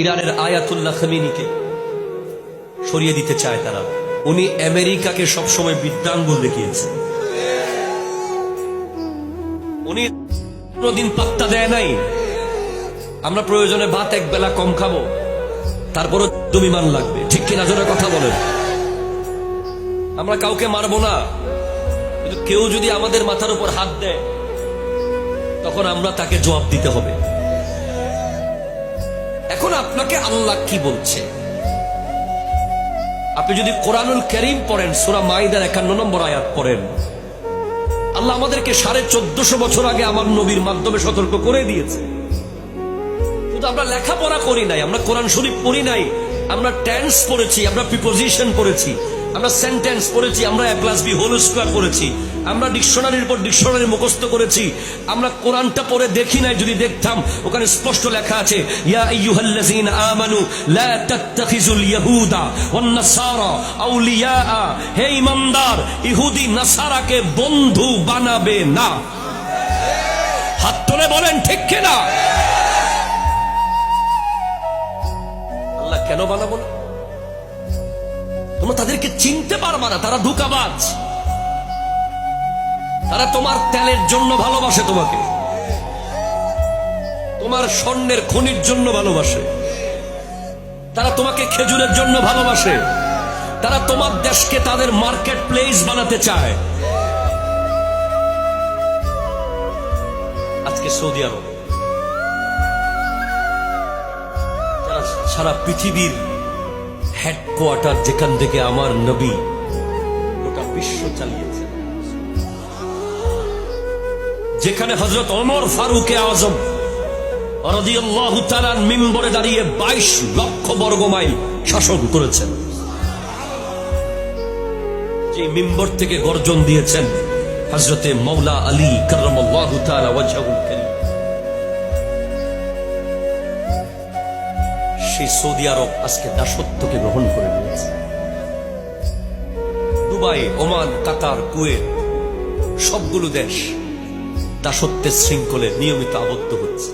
ইরানের আয়াতুল্লাহ খামেনিকে সরিয়ে দিতে চায় তারা। উনি আমেরিকাকে সবসময় বিদ্যাঙ্গুল দেখিয়েছে। উনি কোনদিন পাত্তা দেয় নাই। আমরা প্রয়োজনে ভাত এক বেলা কম খাবো, তারপরও বিমান লাগবে, ঠিক কিনা জোরে কথা বলেন। আমরা কাউকে মারবো না, কিন্তু কেউ যদি আমাদের মাথার উপর হাত দেয় তখন আমরা তাকে জবাব দিতে হবে। এখন আপনাকে আল্লাহ কি বলছে? আপনি যদি কোরআনুল কারীম পড়েন, সূরা মাইদার 51 নম্বর আয়াত পড়েন, আল্লাহ আমাদেরকে 1450 বছর আগে আমার নবীর মাধ্যমে সতর্ক করে দিয়েছে। শুধু আমরা লেখাপড়া করি নাই, আমরা কোরআন শরীফ পড়ি নাই, আমরা টেন্স পড়েছি, আমরা প্রিপোজিশন পড়েছি, আমরা সেন্টেন্স পড়েছি, আমরা a+b² পড়েছি, আমরা ডিকশনারির পর ডিকশনারি মুখস্থ করেছি। আমরা কোরআনটা পড়ে দেখি নাই, যদি দেখতাম ওখানে স্পষ্ট লেখা আছে, ইয়া আইয়ুহাল্লাযীনা আমানু লা তাত্তাখিযুল ইয়াহুদা ওয়ান নাসারা আউলিয়া, হে ঈমানদার, ইহুদি নাসারাকে বন্ধু বানাবে না। হাত তুলে বলেন ঠিক কিনা? আল্লাহ কেন বানাবো না? তোমরা তাদেরকে চিনতে পারবা না, তারা ধোঁকাবাজ। তারা তোমার তেলের জন্য ভালোবাসে তোমাকে, তোমার স্বর্ণের খনির জন্য ভালোবাসে, তারা তোমাকে খেজুরের জন্য ভালোবাসে, তারা তোমার দেশকে তাদের মার্কেট প্লেস বানাতে চায়। আজকে সৌদি আরব যারা সারা পৃথিবীর হেডকোয়ার্টার, যেখান থেকে আমার নবী গোটা বিশ্ব চালিয়েছে, যেখানে হযরত ওমর ফারুক আযম রাদিয়াল্লাহু তাআলা মিম্বরে দাঁড়িয়ে 22 লক্ষ বর্গ মাইল শাসন করেছেন, যে মিম্বর থেকে গর্জন দিয়েছেন হযরতে মাওলা আলী কাররামাল্লাহু তাআলা ওয়াজহুল কারীম। সেই সৌদি আরব আজকে দাসত্বকে গ্রহণ করে নিয়েছে। দুবাই, ওমান, কাতার, কুয়েত সবগুলো দেশ দাসত্বের শৃঙ্খলে নিয়মিত আবদ্ধ হচ্ছে।